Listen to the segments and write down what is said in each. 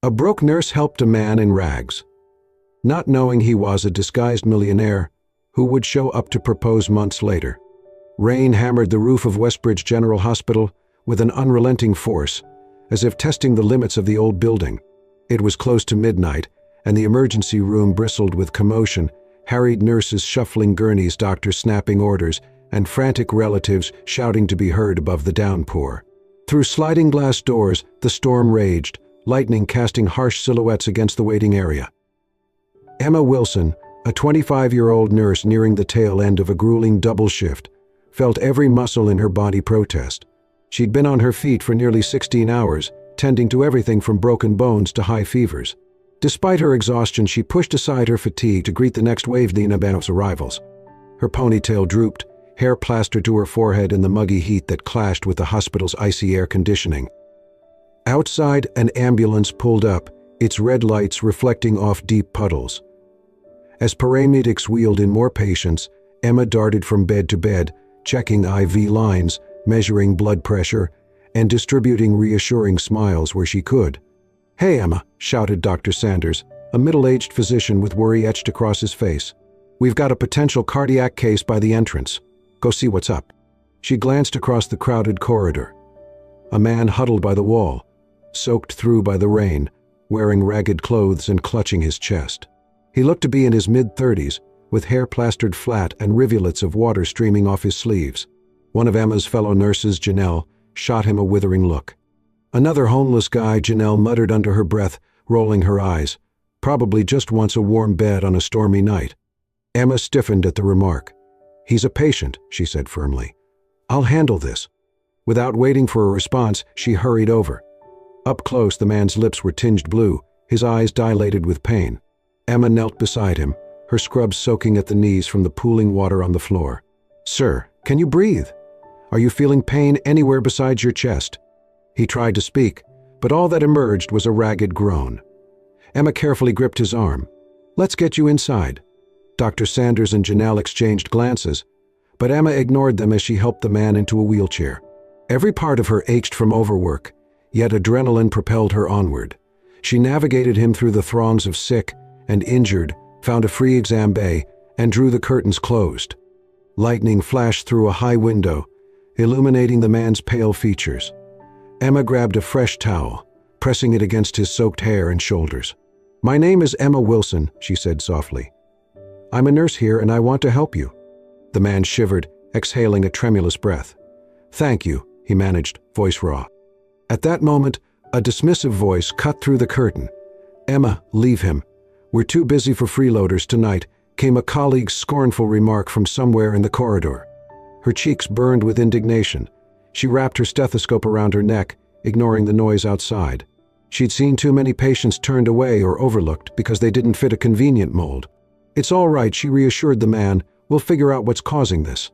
A broke nurse helped a man in rags, not knowing he was a disguised millionaire who would show up to propose months later. Rain hammered the roof of Westbridge General Hospital with an unrelenting force, as if testing the limits of the old building. It was close to midnight, and the emergency room bristled with commotion, harried nurses shuffling gurneys, doctors snapping orders, and frantic relatives shouting to be heard above the downpour. Through sliding glass doors, the storm raged, lightning casting harsh silhouettes against the waiting area. Emma Wilson, a 25-year-old nurse nearing the tail end of a grueling double shift, felt every muscle in her body protest. She'd been on her feet for nearly 16 hours, tending to everything from broken bones to high fevers. Despite her exhaustion, she pushed aside her fatigue to greet the next wave of arrivals. Her ponytail drooped, hair plastered to her forehead in the muggy heat that clashed with the hospital's icy air conditioning. Outside, an ambulance pulled up, its red lights reflecting off deep puddles. As paramedics wheeled in more patients, Emma darted from bed to bed, checking IV lines, measuring blood pressure, and distributing reassuring smiles where she could. "Hey, Emma," shouted Dr. Sanders, a middle-aged physician with worry etched across his face. "We've got a potential cardiac case by the entrance. Go see what's up." She glanced across the crowded corridor. A man huddled by the wall, soaked through by the rain, wearing ragged clothes and clutching his chest. He looked to be in his mid-30s, with hair plastered flat and rivulets of water streaming off his sleeves. One of Emma's fellow nurses, Janelle, shot him a withering look. "Another homeless guy," Janelle muttered under her breath, rolling her eyes. "Probably just wants a warm bed on a stormy night." Emma stiffened at the remark. "He's a patient," she said firmly. "I'll handle this." Without waiting for a response, she hurried over. Up close, the man's lips were tinged blue, his eyes dilated with pain. Emma knelt beside him, her scrubs soaking at the knees from the pooling water on the floor. "Sir, can you breathe? Are you feeling pain anywhere besides your chest?" He tried to speak, but all that emerged was a ragged groan. Emma carefully gripped his arm. "Let's get you inside." Dr. Sanders and Janelle exchanged glances, but Emma ignored them as she helped the man into a wheelchair. Every part of her ached from overwork, yet adrenaline propelled her onward. She navigated him through the throngs of sick and injured, found a free exam bay, and drew the curtains closed. Lightning flashed through a high window, illuminating the man's pale features. Emma grabbed a fresh towel, pressing it against his soaked hair and shoulders. "My name is Emma Wilson," she said softly. "I'm a nurse here and I want to help you." The man shivered, exhaling a tremulous breath. "Thank you," he managed, voice raw. At that moment, a dismissive voice cut through the curtain. "Emma, leave him. We're too busy for freeloaders tonight," came a colleague's scornful remark from somewhere in the corridor. Her cheeks burned with indignation. She wrapped her stethoscope around her neck, ignoring the noise outside. She'd seen too many patients turned away or overlooked because they didn't fit a convenient mold. "It's all right," she reassured the man. "We'll figure out what's causing this."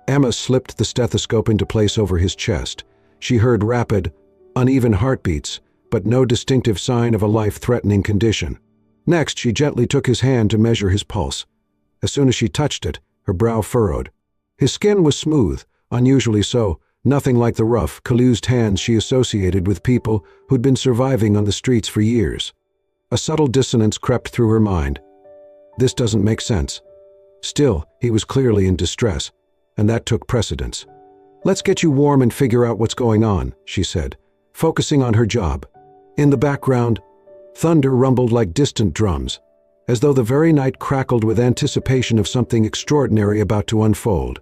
Emma slipped the stethoscope into place over his chest. She heard rapid, uneven heartbeats, but no distinctive sign of a life-threatening condition. Next, she gently took his hand to measure his pulse. As soon as she touched it, her brow furrowed. His skin was smooth, unusually so, nothing like the rough, calloused hands she associated with people who'd been surviving on the streets for years. A subtle dissonance crept through her mind. This doesn't make sense. Still, he was clearly in distress, and that took precedence. "Let's get you warm and figure out what's going on," she said, focusing on her job. In the background, thunder rumbled like distant drums, as though the very night crackled with anticipation of something extraordinary about to unfold.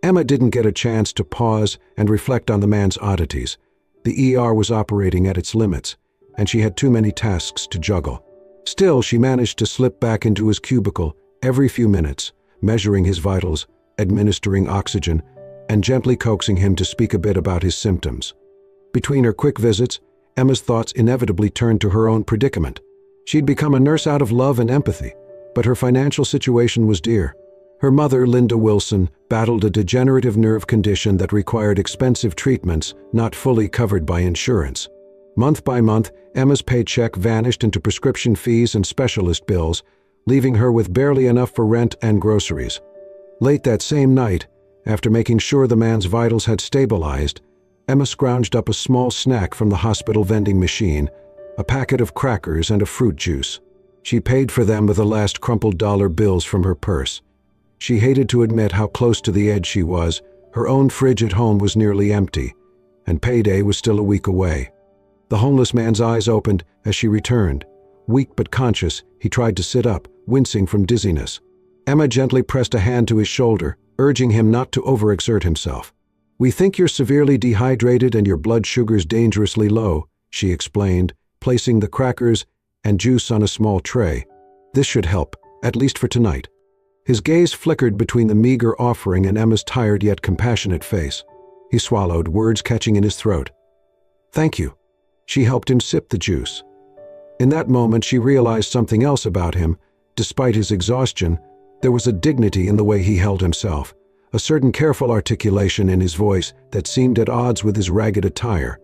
Emma didn't get a chance to pause and reflect on the man's oddities. The ER was operating at its limits, and she had too many tasks to juggle. Still, she managed to slip back into his cubicle every few minutes, measuring his vitals, administering oxygen, and gently coaxing him to speak a bit about his symptoms. Between her quick visits, Emma's thoughts inevitably turned to her own predicament. She'd become a nurse out of love and empathy, but her financial situation was dear. Her mother, Linda Wilson, battled a degenerative nerve condition that required expensive treatments not fully covered by insurance. Month by month, Emma's paycheck vanished into prescription fees and specialist bills, leaving her with barely enough for rent and groceries. Late that same night, after making sure the man's vitals had stabilized, Emma scrounged up a small snack from the hospital vending machine, a packet of crackers and a fruit juice. She paid for them with the last crumpled dollar bills from her purse. She hated to admit how close to the edge she was. Her own fridge at home was nearly empty, and payday was still a week away. The homeless man's eyes opened as she returned. Weak but conscious, he tried to sit up, wincing from dizziness. Emma gently pressed a hand to his shoulder, urging him not to overexert himself. "We think you're severely dehydrated and your blood sugar's dangerously low," she explained, placing the crackers and juice on a small tray. "This should help, at least for tonight." His gaze flickered between the meager offering and Emma's tired yet compassionate face. He swallowed, words catching in his throat. "Thank you." She helped him sip the juice. In that moment, she realized something else about him. Despite his exhaustion, there was a dignity in the way he held himself, a certain careful articulation in his voice that seemed at odds with his ragged attire.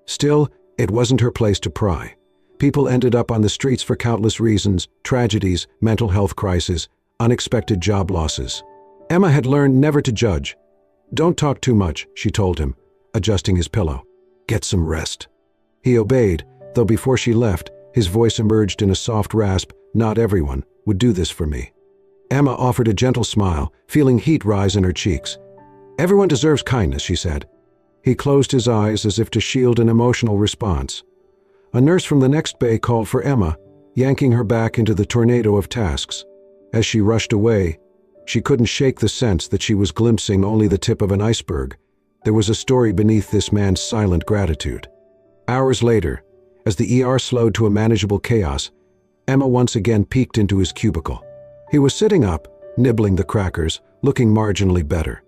Still, it wasn't her place to pry. People ended up on the streets for countless reasons: tragedies, mental health crises, unexpected job losses. Emma had learned never to judge. "Don't talk too much," she told him, adjusting his pillow. "Get some rest." He obeyed, though before she left, his voice emerged in a soft rasp. "Not everyone would do this for me." Emma offered a gentle smile, feeling heat rise in her cheeks. "Everyone deserves kindness," she said. He closed his eyes as if to shield an emotional response. A nurse from the next bay called for Emma, yanking her back into the tornado of tasks. As she rushed away, she couldn't shake the sense that she was glimpsing only the tip of an iceberg. There was a story beneath this man's silent gratitude. Hours later, as the ER slowed to a manageable chaos, Emma once again peeked into his cubicle. He was sitting up, nibbling the crackers, looking marginally better.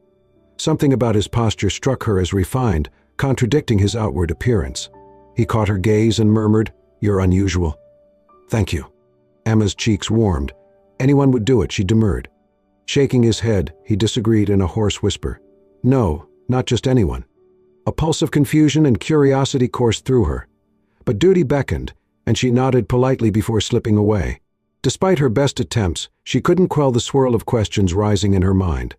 Something about his posture struck her as refined, contradicting his outward appearance. He caught her gaze and murmured, "You're unusual." "Thank you." Emma's cheeks warmed. Anyone would do it, she demurred. Shaking his head, he disagreed in a hoarse whisper. "No, not just anyone." A pulse of confusion and curiosity coursed through her. But duty beckoned, and she nodded politely before slipping away. Despite her best attempts, she couldn't quell the swirl of questions rising in her mind.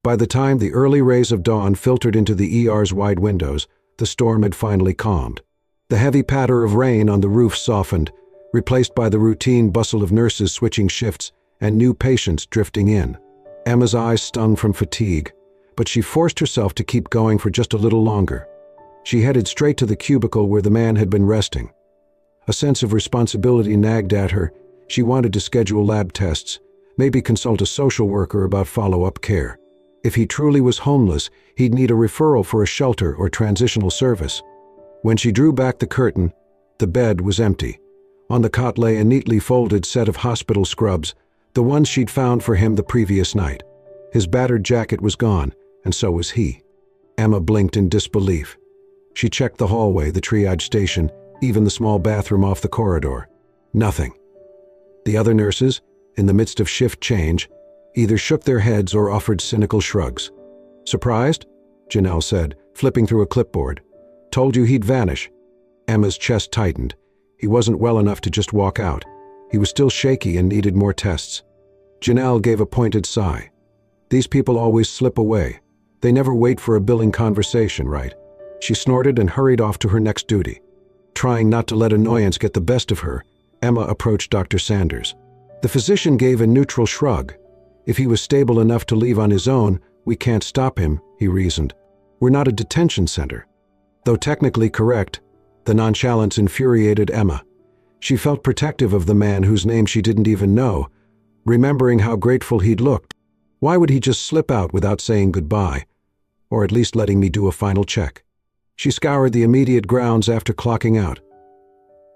By the time the early rays of dawn filtered into the ER's wide windows, the storm had finally calmed. The heavy patter of rain on the roof softened, replaced by the routine bustle of nurses switching shifts and new patients drifting in. Emma's eyes stung from fatigue, but she forced herself to keep going for just a little longer. She headed straight to the cubicle where the man had been resting. A sense of responsibility nagged at her. She wanted to schedule lab tests, maybe consult a social worker about follow-up care. If he truly was homeless, he'd need a referral for a shelter or transitional service. When she drew back the curtain, the bed was empty. On the cot lay a neatly folded set of hospital scrubs, the ones she'd found for him the previous night. His battered jacket was gone, and so was he. Emma blinked in disbelief. She checked the hallway, the triage station, even the small bathroom off the corridor. Nothing. The other nurses, in the midst of shift change, either shook their heads or offered cynical shrugs. "Surprised?" Janelle said, flipping through a clipboard. "Told you he'd vanish." Emma's chest tightened. He wasn't well enough to just walk out. He was still shaky and needed more tests. Janelle gave a pointed sigh. "These people always slip away. They never wait for a billing conversation, right?" She snorted and hurried off to her next duty. Trying not to let annoyance get the best of her, Emma approached Dr. Sanders. The physician gave a neutral shrug. "If he was stable enough to leave on his own, we can't stop him," he reasoned. "We're not a detention center." Though technically correct, the nonchalance infuriated Emma. She felt protective of the man whose name she didn't even know, remembering how grateful he'd looked. Why would he just slip out without saying goodbye, or at least letting me do a final check? She scoured the immediate grounds after clocking out.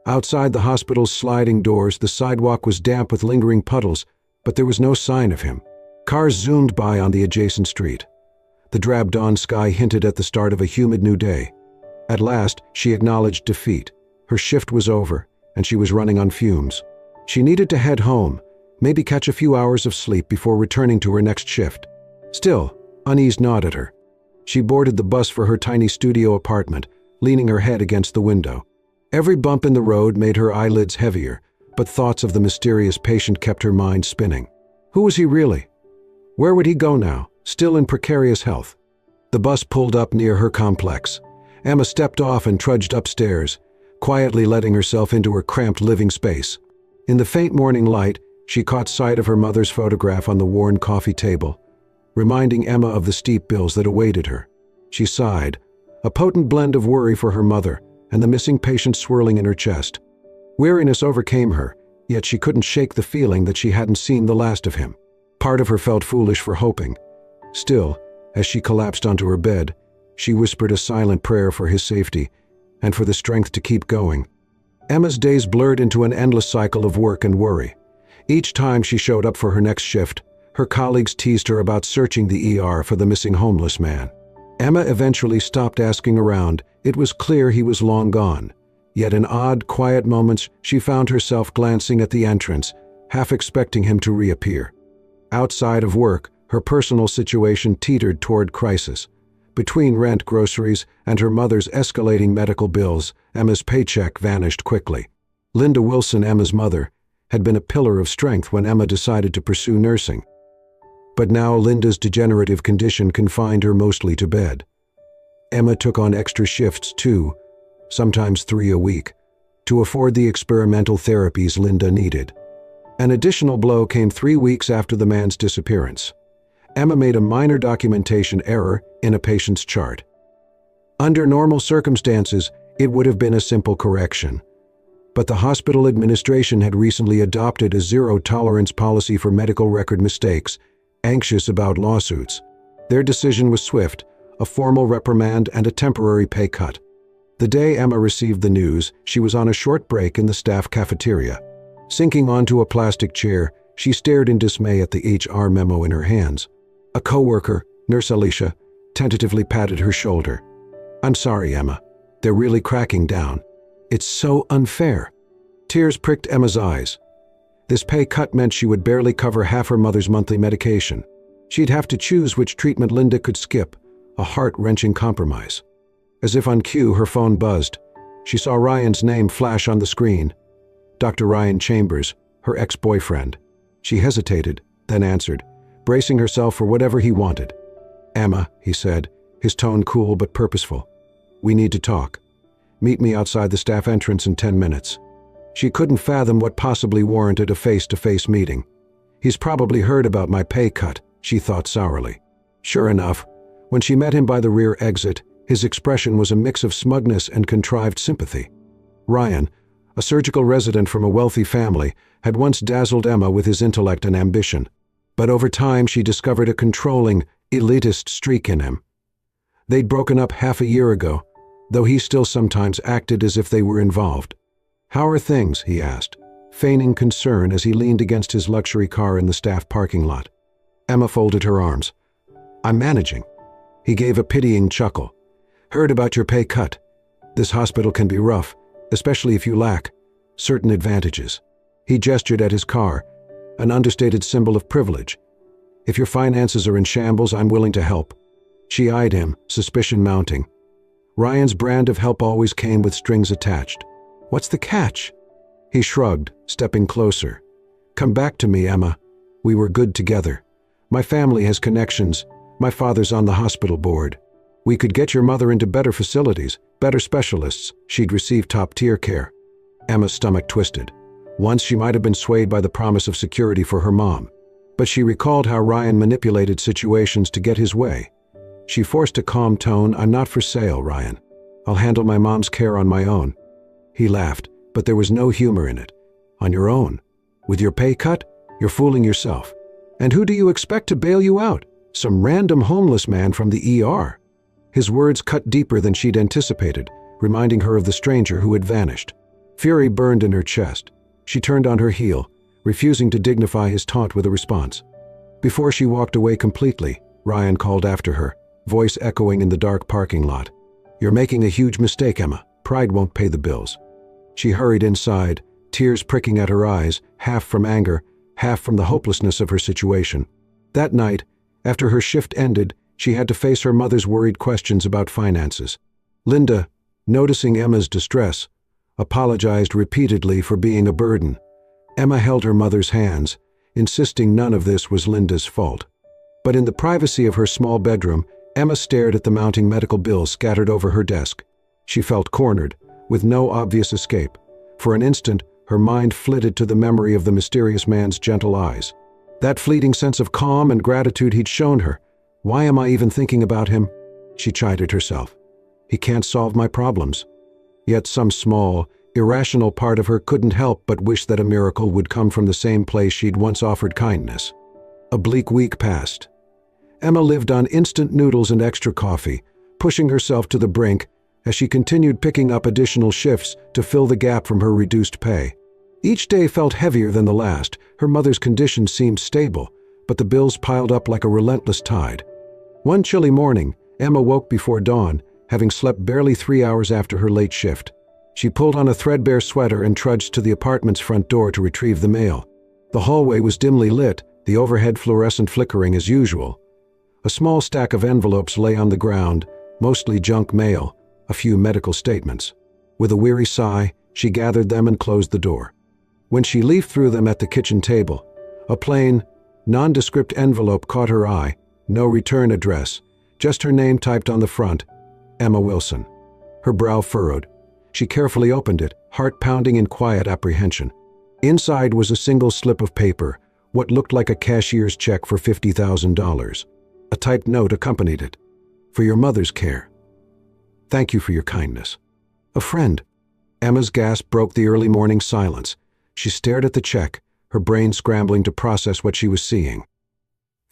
Outside the hospital's sliding doors, the sidewalk was damp with lingering puddles, but there was no sign of him. Cars zoomed by on the adjacent street. The drab dawn sky hinted at the start of a humid new day. At last, she acknowledged defeat. Her shift was over, and she was running on fumes. She needed to head home, maybe catch a few hours of sleep before returning to her next shift. Still, unease gnawed at her. She boarded the bus for her tiny studio apartment, leaning her head against the window. Every bump in the road made her eyelids heavier, but thoughts of the mysterious patient kept her mind spinning. Who was he really? Where would he go now, still in precarious health? The bus pulled up near her complex. Emma stepped off and trudged upstairs, quietly letting herself into her cramped living space. In the faint morning light, she caught sight of her mother's photograph on the worn coffee table, reminding Emma of the steep bills that awaited her. She sighed, a potent blend of worry for her mother and the missing patient swirling in her chest. Weariness overcame her, yet she couldn't shake the feeling that she hadn't seen the last of him. Part of her felt foolish for hoping. Still, as she collapsed onto her bed, she whispered a silent prayer for his safety and for the strength to keep going. Emma's days blurred into an endless cycle of work and worry. Each time she showed up for her next shift, her colleagues teased her about searching the ER for the missing homeless man. Emma eventually stopped asking around. It was clear he was long gone. Yet in odd, quiet moments, she found herself glancing at the entrance, half expecting him to reappear. Outside of work, her personal situation teetered toward crisis. Between rent, groceries, and her mother's escalating medical bills, Emma's paycheck vanished quickly. Linda Wilson, Emma's mother, had been a pillar of strength when Emma decided to pursue nursing. But now Linda's degenerative condition confined her mostly to bed. Emma took on extra shifts, 2, sometimes 3 a week, to afford the experimental therapies Linda needed. An additional blow came 3 weeks after the man's disappearance. Emma made a minor documentation error in a patient's chart. Under normal circumstances, it would have been a simple correction. But the hospital administration had recently adopted a zero-tolerance policy for medical record mistakes, anxious about lawsuits. Their decision was swift, a formal reprimand and a temporary pay cut. The day Emma received the news, she was on a short break in the staff cafeteria. Sinking onto a plastic chair, she stared in dismay at the HR memo in her hands. A coworker, Nurse Alicia, tentatively patted her shoulder. "I'm sorry, Emma. They're really cracking down. It's so unfair." Tears pricked Emma's eyes. This pay cut meant she would barely cover half her mother's monthly medication. She'd have to choose which treatment Linda could skip, a heart-wrenching compromise. As if on cue, her phone buzzed. She saw Ryan's name flash on the screen. Dr. Ryan Chambers, her ex-boyfriend. She hesitated, then answered, bracing herself for whatever he wanted. "Emma," he said, his tone cool but purposeful. "We need to talk. Meet me outside the staff entrance in 10 minutes. She couldn't fathom what possibly warranted a face-to-face meeting. He's probably heard about my pay cut, she thought sourly. Sure enough, when she met him by the rear exit, his expression was a mix of smugness and contrived sympathy. Ryan, a surgical resident from a wealthy family, had once dazzled Emma with his intellect and ambition. But over time she discovered a controlling, elitist streak in him. They'd broken up half a year ago, though he still sometimes acted as if they were involved. "How are things?" he asked, feigning concern as he leaned against his luxury car in the staff parking lot. Emma folded her arms. "I'm managing." He gave a pitying chuckle. "Heard about your pay cut. This hospital can be rough, especially if you lack certain advantages." He gestured at his car, an understated symbol of privilege. "If your finances are in shambles, I'm willing to help." She eyed him, suspicion mounting. Ryan's brand of help always came with strings attached. "What's the catch?" He shrugged, stepping closer. "Come back to me, Emma. We were good together. My family has connections. My father's on the hospital board. We could get your mother into better facilities, better specialists. She'd receive top-tier care." Emma's stomach twisted. Once she might have been swayed by the promise of security for her mom. But she recalled how Ryan manipulated situations to get his way. She forced a calm tone. "I'm not for sale, Ryan. I'll handle my mom's care on my own." He laughed, but there was no humor in it. "On your own? With your pay cut? You're fooling yourself. And who do you expect to bail you out? Some random homeless man from the ER." His words cut deeper than she'd anticipated, reminding her of the stranger who had vanished. Fury burned in her chest. She turned on her heel, refusing to dignify his taunt with a response. Before she walked away completely, Ryan called after her, voice echoing in the dark parking lot. "You're making a huge mistake, Emma. Pride won't pay the bills." She hurried inside, tears pricking at her eyes, half from anger, half from the hopelessness of her situation. That night, after her shift ended, she had to face her mother's worried questions about finances. Linda, noticing Emma's distress, apologized repeatedly for being a burden. Emma held her mother's hands, insisting none of this was Linda's fault. But in the privacy of her small bedroom, Emma stared at the mounting medical bills scattered over her desk. She felt cornered, with no obvious escape. For an instant, her mind flitted to the memory of the mysterious man's gentle eyes. That fleeting sense of calm and gratitude he'd shown her. Why am I even thinking about him? She chided herself. He can't solve my problems. Yet some small, irrational part of her couldn't help but wish that a miracle would come from the same place she'd once offered kindness. A bleak week passed. Emma lived on instant noodles and extra coffee, pushing herself to the brink as she continued picking up additional shifts to fill the gap from her reduced pay. Each day felt heavier than the last. Her mother's condition seemed stable, but the bills piled up like a relentless tide. One chilly morning, Emma woke before dawn, having slept barely 3 hours after her late shift. She pulled on a threadbare sweater and trudged to the apartment's front door to retrieve the mail. The hallway was dimly lit, the overhead fluorescent flickering as usual. A small stack of envelopes lay on the ground, mostly junk mail, a few medical statements. With a weary sigh, she gathered them and closed the door. When she leafed through them at the kitchen table, a plain, nondescript envelope caught her eye. No return address, just her name typed on the front, Emma Wilson. Her brow furrowed. She carefully opened it, heart pounding in quiet apprehension. Inside was a single slip of paper, what looked like a cashier's check for $50,000. A typed note accompanied it. For your mother's care. Thank you for your kindness. A friend. Emma's gasp broke the early morning silence. She stared at the check, her brain scrambling to process what she was seeing.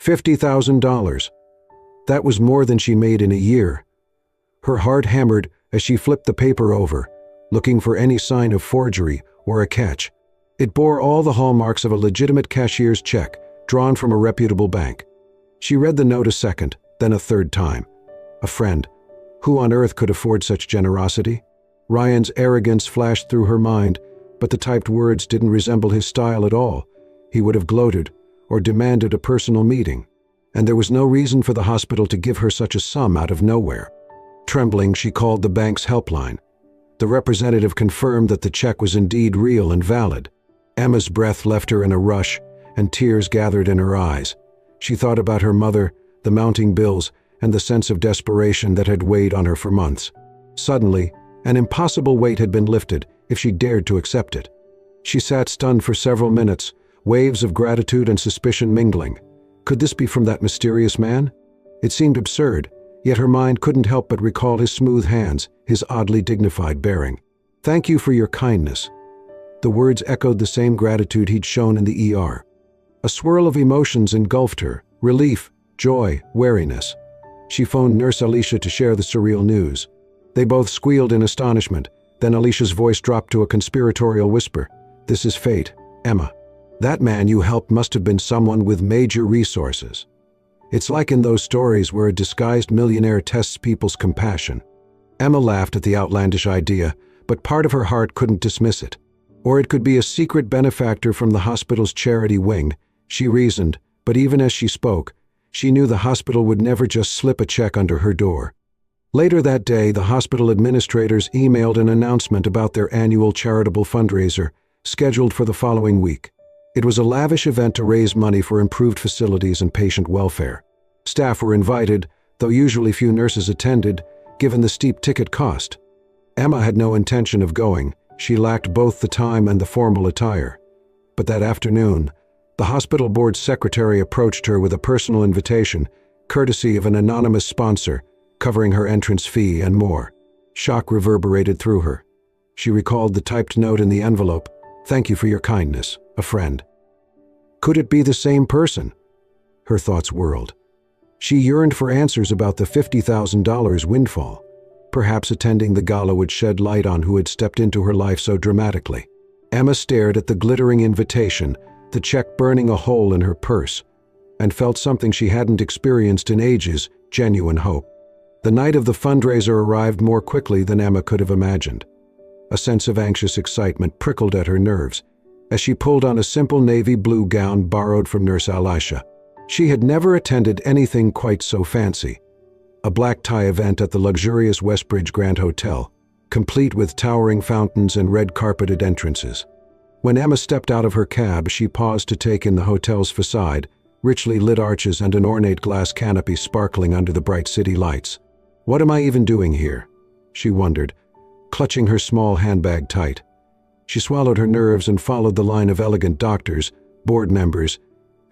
$50,000. That was more than she made in a year. Her heart hammered as she flipped the paper over, looking for any sign of forgery or a catch. It bore all the hallmarks of a legitimate cashier's check, drawn from a reputable bank. She read the note a second, then a third time. A friend. Who on earth could afford such generosity? Ryan's arrogance flashed through her mind, but the typed words didn't resemble his style at all. He would have gloated or demanded a personal meeting, and there was no reason for the hospital to give her such a sum out of nowhere. Trembling, she called the bank's helpline. The representative confirmed that the check was indeed real and valid. Emma's breath left her in a rush, and tears gathered in her eyes. She thought about her mother, the mounting bills, and the sense of desperation that had weighed on her for months. Suddenly, an impossible weight had been lifted, if she dared to accept it. She sat stunned for several minutes, waves of gratitude and suspicion mingling. Could this be from that mysterious man? It seemed absurd, yet her mind couldn't help but recall his smooth hands, his oddly dignified bearing. Thank you for your kindness. The words echoed the same gratitude he'd shown in the ER. A swirl of emotions engulfed her, relief, joy, wariness. She phoned Nurse Alicia to share the surreal news. They both squealed in astonishment, then Alicia's voice dropped to a conspiratorial whisper. This is fate, Emma. That man you helped must have been someone with major resources. It's like in those stories where a disguised millionaire tests people's compassion. Emma laughed at the outlandish idea, but part of her heart couldn't dismiss it. Or it could be a secret benefactor from the hospital's charity wing, she reasoned, but even as she spoke, she knew the hospital would never just slip a check under her door. Later that day, the hospital administrators emailed an announcement about their annual charitable fundraiser, scheduled for the following week. It was a lavish event to raise money for improved facilities and patient welfare. Staff were invited, though usually few nurses attended, given the steep ticket cost. Emma had no intention of going. She lacked both the time and the formal attire. But that afternoon, the hospital board's secretary approached her with a personal invitation, courtesy of an anonymous sponsor, covering her entrance fee and more. Shock reverberated through her. She recalled the typed note in the envelope. Thank you for your kindness, a friend. Could it be the same person? Her thoughts whirled. She yearned for answers about the $50,000 windfall. Perhaps attending the gala would shed light on who had stepped into her life so dramatically. Emma stared at the glittering invitation, the check burning a hole in her purse, and felt something she hadn't experienced in ages, genuine hope. The night of the fundraiser arrived more quickly than Emma could have imagined. A sense of anxious excitement prickled at her nerves as she pulled on a simple navy blue gown borrowed from Nurse Alicia. She had never attended anything quite so fancy. A black tie event at the luxurious Westbridge Grand Hotel, complete with towering fountains and red-carpeted entrances. When Emma stepped out of her cab, she paused to take in the hotel's facade, richly lit arches and an ornate glass canopy sparkling under the bright city lights. What am I even doing here? She wondered, clutching her small handbag tight. She swallowed her nerves and followed the line of elegant doctors, board members,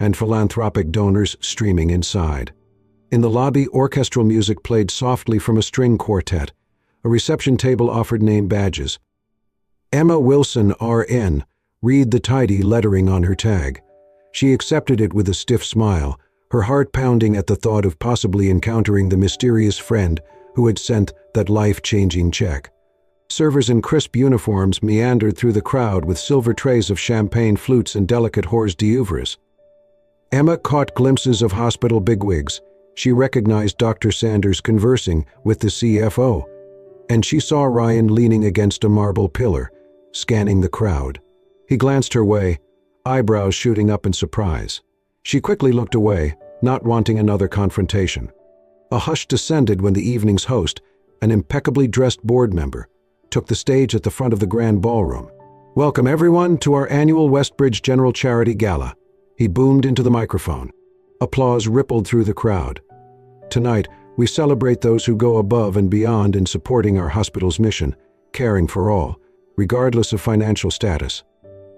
and philanthropic donors streaming inside. In the lobby, orchestral music played softly from a string quartet. A reception table offered name badges. Emma Wilson, RN, read the tidy lettering on her tag. She accepted it with a stiff smile, her heart pounding at the thought of possibly encountering the mysterious friend who had sent that life-changing check. Servers in crisp uniforms meandered through the crowd with silver trays of champagne flutes and delicate hors d'oeuvres. Emma caught glimpses of hospital bigwigs. She recognized Dr. Sanders conversing with the CFO, and she saw Ryan leaning against a marble pillar, scanning the crowd. He glanced her way, eyebrows shooting up in surprise. She quickly looked away, not wanting another confrontation. A hush descended when the evening's host, an impeccably dressed board member, took the stage at the front of the grand ballroom. "Welcome everyone to our annual Westbridge General Charity Gala," he boomed into the microphone. Applause rippled through the crowd. "Tonight, we celebrate those who go above and beyond in supporting our hospital's mission, caring for all, regardless of financial status."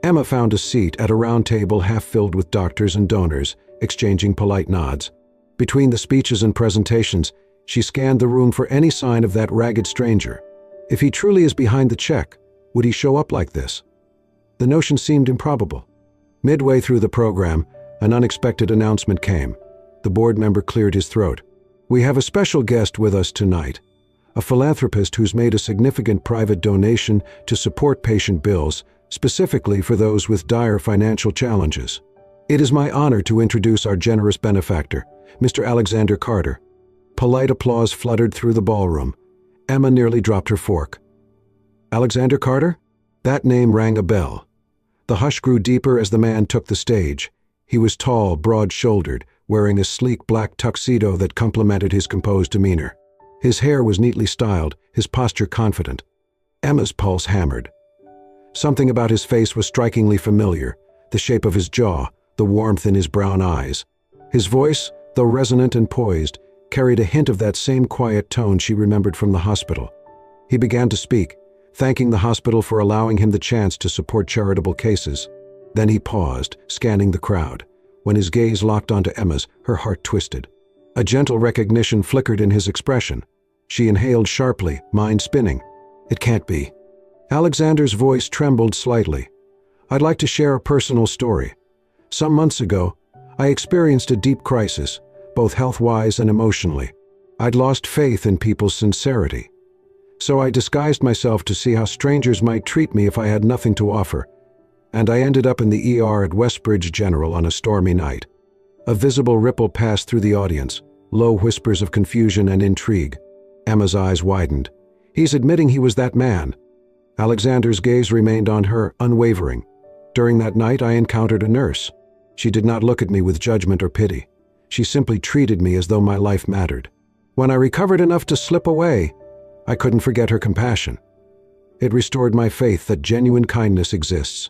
Emma found a seat at a round table half filled with doctors and donors, exchanging polite nods. Between the speeches and presentations, she scanned the room for any sign of that ragged stranger. If he truly is behind the check, would he show up like this? The notion seemed improbable. Midway through the program, an unexpected announcement came. The board member cleared his throat. "We have a special guest with us tonight, a philanthropist who's made a significant private donation to support patient bills, specifically for those with dire financial challenges. It is my honor to introduce our generous benefactor, Mr. Alexander Carter." Polite applause fluttered through the ballroom. Emma nearly dropped her fork. Alexander Carter? That name rang a bell. The hush grew deeper as the man took the stage. He was tall, broad-shouldered, wearing a sleek black tuxedo that complemented his composed demeanor. His hair was neatly styled, his posture confident. Emma's pulse hammered. Something about his face was strikingly familiar, the shape of his jaw, the warmth in his brown eyes. His voice, though resonant and poised, carried a hint of that same quiet tone she remembered from the hospital. He began to speak, thanking the hospital for allowing him the chance to support charitable cases. Then he paused, scanning the crowd. When his gaze locked onto Emma's, her heart twisted. A gentle recognition flickered in his expression. She inhaled sharply, mind spinning. "It can't be." Alexander's voice trembled slightly. "I'd like to share a personal story. Some months ago, I experienced a deep crisis, both health-wise and emotionally. I'd lost faith in people's sincerity. So I disguised myself to see how strangers might treat me if I had nothing to offer, and I ended up in the ER at Westbridge General on a stormy night." A visible ripple passed through the audience, low whispers of confusion and intrigue. Emma's eyes widened. He's admitting he was that man. Alexander's gaze remained on her, unwavering. "During that night, I encountered a nurse. She did not look at me with judgment or pity. She simply treated me as though my life mattered. When I recovered enough to slip away, I couldn't forget her compassion. It restored my faith that genuine kindness exists."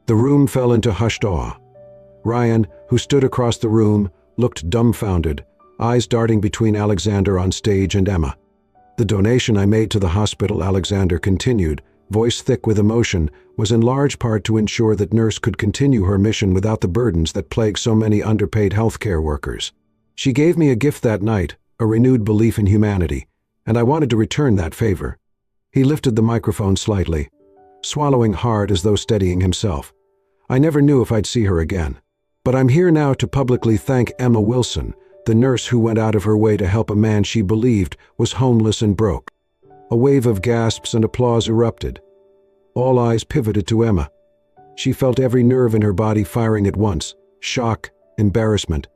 The room fell into hushed awe. Ryan, who stood across the room, looked dumbfounded, eyes darting between Alexander on stage and Emma. "The donation I made to the hospital," Alexander continued, voice thick with emotion, "was in large part to ensure that Nurse could continue her mission without the burdens that plague so many underpaid healthcare workers. She gave me a gift that night, a renewed belief in humanity, and I wanted to return that favor." He lifted the microphone slightly, swallowing hard as though steadying himself. "I never knew if I'd see her again. But I'm here now to publicly thank Emma Wilson, the nurse who went out of her way to help a man she believed was homeless and broke." A wave of gasps and applause erupted. All eyes pivoted to Emma. She felt every nerve in her body firing at once, shock, embarrassment,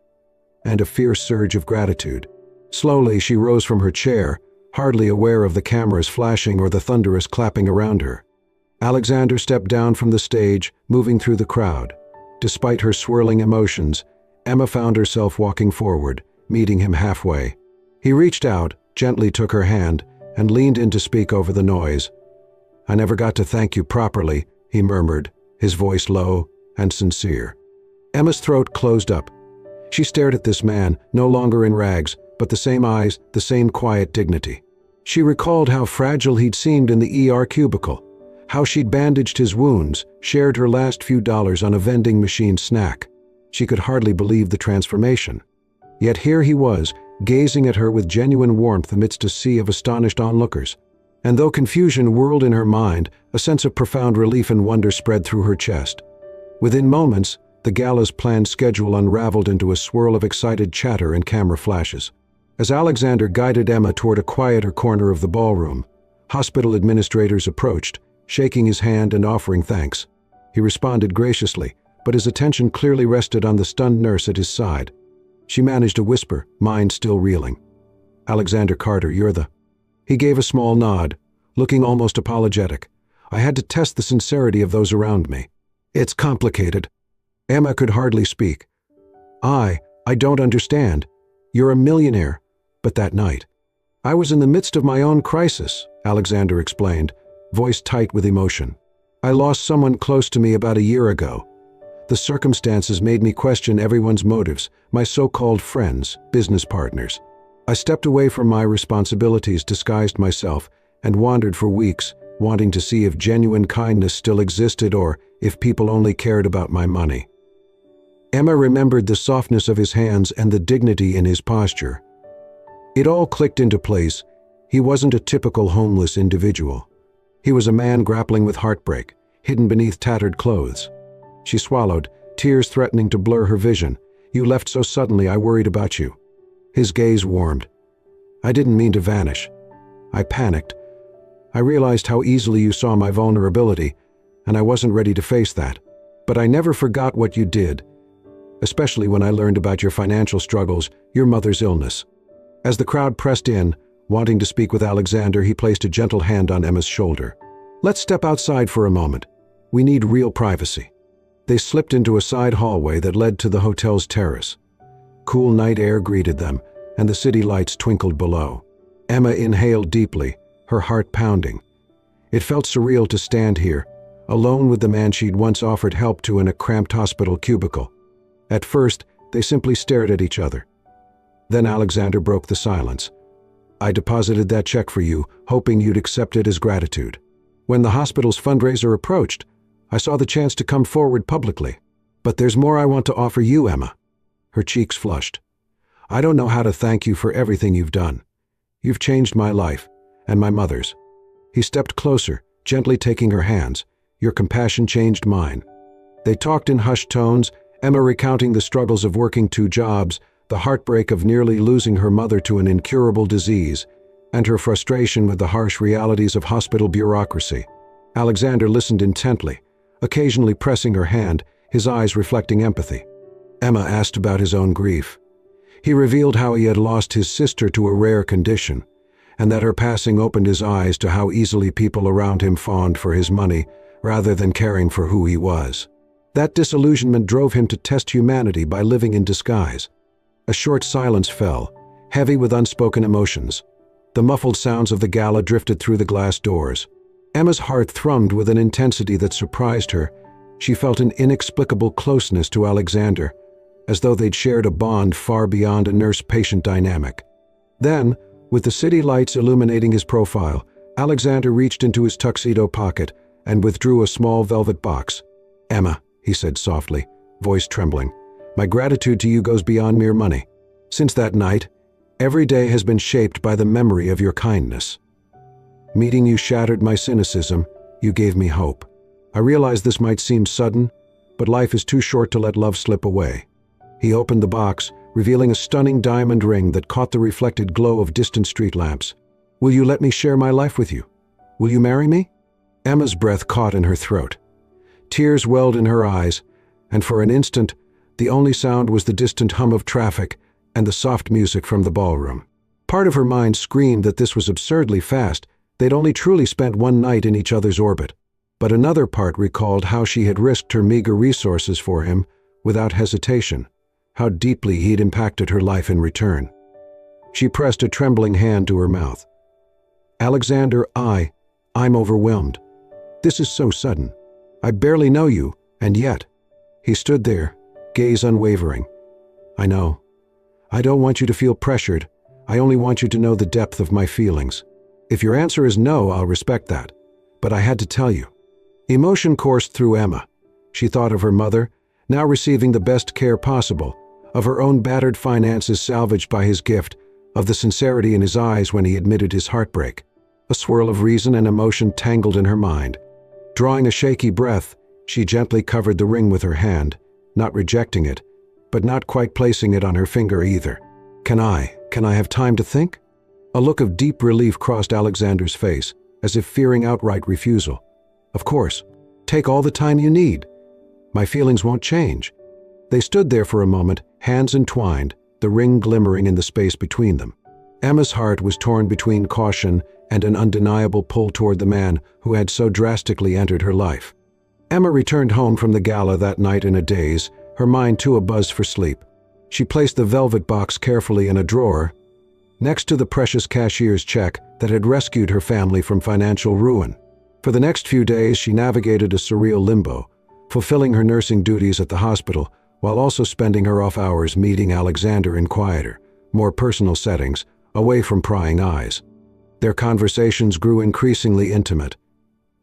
and a fierce surge of gratitude. Slowly, she rose from her chair, hardly aware of the cameras flashing or the thunderous clapping around her. Alexander stepped down from the stage, moving through the crowd. Despite her swirling emotions, Emma found herself walking forward, meeting him halfway. He reached out, gently took her hand, and leaned in to speak over the noise. "I never got to thank you properly," he murmured, his voice low and sincere. Emma's throat closed up. She stared at this man, no longer in rags, but the same eyes, the same quiet dignity. She recalled how fragile he'd seemed in the ER cubicle, how she'd bandaged his wounds, shared her last few dollars on a vending machine snack. She could hardly believe the transformation. Yet here he was, gazing at her with genuine warmth amidst a sea of astonished onlookers. And though confusion whirled in her mind, a sense of profound relief and wonder spread through her chest. Within moments, the gala's planned schedule unraveled into a swirl of excited chatter and camera flashes. As Alexander guided Emma toward a quieter corner of the ballroom, hospital administrators approached, shaking his hand and offering thanks. He responded graciously, but his attention clearly rested on the stunned nurse at his side. She managed to whisper, mind still reeling. "Alexander Carter, you're the—" He gave a small nod, looking almost apologetic. "I had to test the sincerity of those around me. It's complicated." Emma could hardly speak. I don't understand. You're a millionaire." But that night, "I was in the midst of my own crisis," Alexander explained, voice tight with emotion. "I lost someone close to me about a year ago. The circumstances made me question everyone's motives, my so-called friends, business partners. I stepped away from my responsibilities, disguised myself, and wandered for weeks, wanting to see if genuine kindness still existed or if people only cared about my money." Emma remembered the softness of his hands and the dignity in his posture. It all clicked into place. He wasn't a typical homeless individual. He was a man grappling with heartbreak, hidden beneath tattered clothes. She swallowed, tears threatening to blur her vision. "You left so suddenly, I worried about you." His gaze warmed. "I didn't mean to vanish. I panicked. I realized how easily you saw my vulnerability, and I wasn't ready to face that. But I never forgot what you did, especially when I learned about your financial struggles, your mother's illness." As the crowd pressed in, wanting to speak with Alexander, he placed a gentle hand on Emma's shoulder. "Let's step outside for a moment. We need real privacy." They slipped into a side hallway that led to the hotel's terrace. Cool night air greeted them, and the city lights twinkled below. Emma inhaled deeply, her heart pounding. It felt surreal to stand here, alone with the man she'd once offered help to in a cramped hospital cubicle. At first, they simply stared at each other. Then Alexander broke the silence. "I deposited that check for you, hoping you'd accept it as gratitude. When the hospital's fundraiser approached, I saw the chance to come forward publicly. But there's more I want to offer you, Emma." Her cheeks flushed. "I don't know how to thank you for everything you've done. You've changed my life, and my mother's." He stepped closer, gently taking her hands. "Your compassion changed mine." They talked in hushed tones, Emma recounting the struggles of working 2 jobs, the heartbreak of nearly losing her mother to an incurable disease, and her frustration with the harsh realities of hospital bureaucracy. Alexander listened intently, occasionally pressing her hand, his eyes reflecting empathy. Emma asked about his own grief. He revealed how he had lost his sister to a rare condition, and that her passing opened his eyes to how easily people around him fawned for his money rather than caring for who he was. That disillusionment drove him to test humanity by living in disguise. A short silence fell, heavy with unspoken emotions. The muffled sounds of the gala drifted through the glass doors. Emma's heart thrummed with an intensity that surprised her. She felt an inexplicable closeness to Alexander, as though they'd shared a bond far beyond a nurse-patient dynamic. Then, with the city lights illuminating his profile, Alexander reached into his tuxedo pocket and withdrew a small velvet box. "Emma," he said softly, voice trembling, "my gratitude to you goes beyond mere money. Since that night, every day has been shaped by the memory of your kindness. Meeting you shattered my cynicism, you gave me hope. I realize this might seem sudden, but life is too short to let love slip away." He opened the box, revealing a stunning diamond ring that caught the reflected glow of distant street lamps. "Will you let me share my life with you? Will you marry me?" Emma's breath caught in her throat. Tears welled in her eyes, and for an instant, the only sound was the distant hum of traffic and the soft music from the ballroom. Part of her mind screamed that this was absurdly fast. They'd only truly spent one night in each other's orbit. But another part recalled how she had risked her meager resources for him without hesitation, how deeply he'd impacted her life in return. She pressed a trembling hand to her mouth. "Alexander, I'm overwhelmed. This is so sudden. I barely know you, and yet—" He stood there, gaze unwavering. "I know. I don't want you to feel pressured. I only want you to know the depth of my feelings." If your answer is no, I'll respect that. But I had to tell you." Emotion coursed through Emma. She thought of her mother, now receiving the best care possible, of her own battered finances salvaged by his gift, of the sincerity in his eyes when he admitted his heartbreak. A swirl of reason and emotion tangled in her mind. Drawing a shaky breath, she gently covered the ring with her hand, not rejecting it, but not quite placing it on her finger either. Can I have time to think?" A look of deep relief crossed Alexander's face, as if fearing outright refusal. "Of course. Take all the time you need. My feelings won't change." They stood there for a moment, hands entwined, the ring glimmering in the space between them. Emma's heart was torn between caution and an undeniable pull toward the man who had so drastically entered her life. Emma returned home from the gala that night in a daze, her mind too abuzz for sleep. She placed the velvet box carefully in a drawer, next to the precious cashier's check that had rescued her family from financial ruin. For the next few days, she navigated a surreal limbo, fulfilling her nursing duties at the hospital while also spending her off hours meeting Alexander in quieter, more personal settings, away from prying eyes. Their conversations grew increasingly intimate.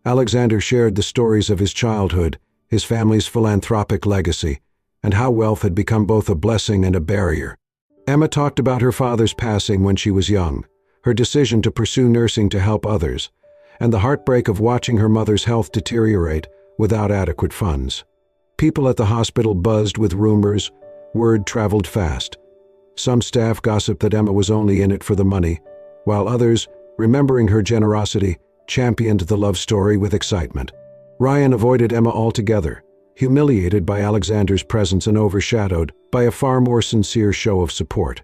Alexander shared the stories of his childhood, his family's philanthropic legacy, and how wealth had become both a blessing and a barrier. Emma talked about her father's passing when she was young, her decision to pursue nursing to help others, and the heartbreak of watching her mother's health deteriorate without adequate funds. People at the hospital buzzed with rumors, word traveled fast. Some staff gossiped that Emma was only in it for the money, while others, remembering her generosity, championed the love story with excitement. Ryan avoided Emma altogether, humiliated by Alexander's presence and overshadowed by a far more sincere show of support.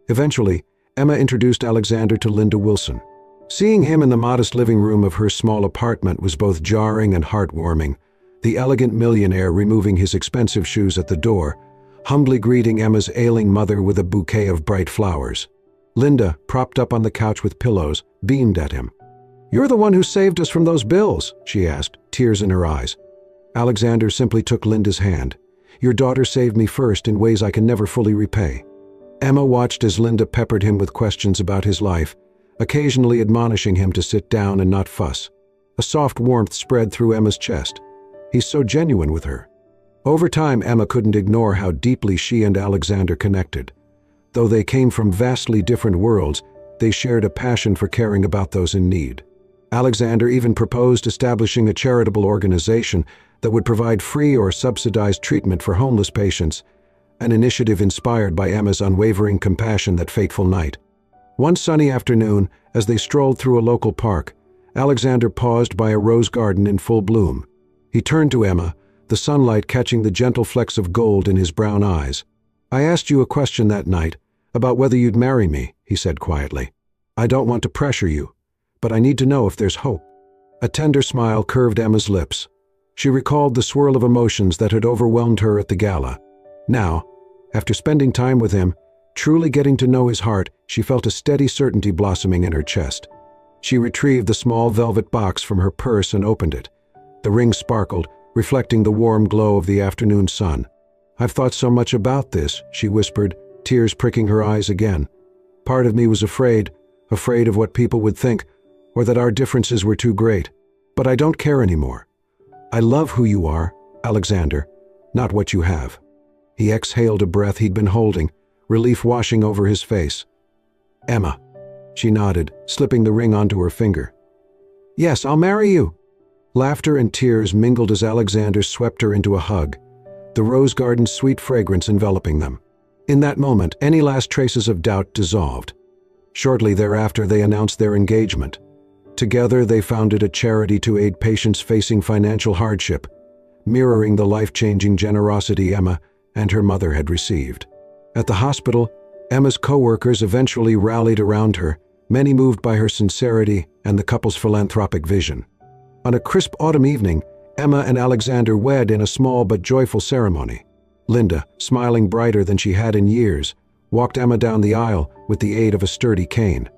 Eventually, Emma introduced Alexander to Linda Wilson. Seeing him in the modest living room of her small apartment was both jarring and heartwarming, the elegant millionaire removing his expensive shoes at the door, humbly greeting Emma's ailing mother with a bouquet of bright flowers. Linda, propped up on the couch with pillows, beamed at him. "You're the one who saved us from those bills," she asked, tears in her eyes. Alexander simply took Linda's hand. "Your daughter saved me first in ways I can never fully repay." Emma watched as Linda peppered him with questions about his life, occasionally admonishing him to sit down and not fuss. A soft warmth spread through Emma's chest. He's so genuine with her. Over time, Emma couldn't ignore how deeply she and Alexander connected. Though they came from vastly different worlds, they shared a passion for caring about those in need. Alexander even proposed establishing a charitable organization that would provide free or subsidized treatment for homeless patients, an initiative inspired by Emma's unwavering compassion that fateful night. One sunny afternoon, as they strolled through a local park, Alexander paused by a rose garden in full bloom. He turned to Emma, the sunlight catching the gentle flecks of gold in his brown eyes. "I asked you a question that night, about whether you'd marry me," he said quietly. "I don't want to pressure you, but I need to know if there's hope." A tender smile curved Emma's lips. She recalled the swirl of emotions that had overwhelmed her at the gala. Now, after spending time with him, truly getting to know his heart, she felt a steady certainty blossoming in her chest. She retrieved the small velvet box from her purse and opened it. The ring sparkled, reflecting the warm glow of the afternoon sun. "I've thought so much about this," she whispered, tears pricking her eyes again. "Part of me was afraid of what people would think, or that our differences were too great. But I don't care anymore. I love who you are, Alexander, not what you have." He exhaled a breath he'd been holding, relief washing over his face. "Emma," she nodded, slipping the ring onto her finger. "Yes, I'll marry you." Laughter and tears mingled as Alexander swept her into a hug, the rose garden's sweet fragrance enveloping them. In that moment, any last traces of doubt dissolved. Shortly thereafter, they announced their engagement. Together, they founded a charity to aid patients facing financial hardship, mirroring the life-changing generosity Emma and her mother had received. At the hospital, Emma's co-workers eventually rallied around her, many moved by her sincerity and the couple's philanthropic vision. On a crisp autumn evening, Emma and Alexander wed in a small but joyful ceremony. Linda, smiling brighter than she had in years, walked Emma down the aisle with the aid of a sturdy cane.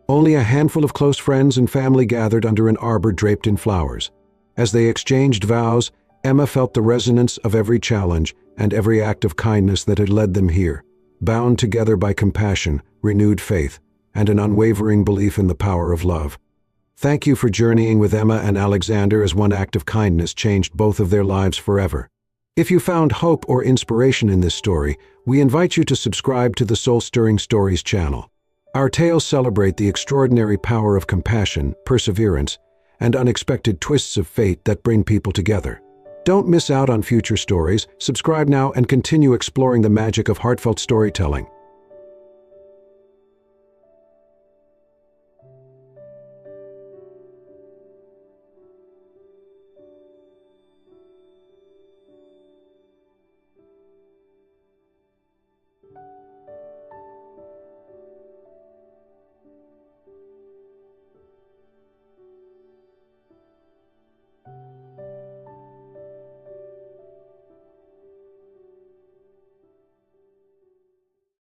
Only a handful of close friends and family gathered under an arbor draped in flowers. As they exchanged vows, Emma felt the resonance of every challenge and every act of kindness that had led them here, bound together by compassion, renewed faith, and an unwavering belief in the power of love. Thank you for journeying with Emma and Alexander as one act of kindness changed both of their lives forever. If you found hope or inspiration in this story, we invite you to subscribe to the Soul-Stirring Stories channel. Our tales celebrate the extraordinary power of compassion, perseverance, and unexpected twists of fate that bring people together. Don't miss out on future stories. Subscribe now and continue exploring the magic of heartfelt storytelling.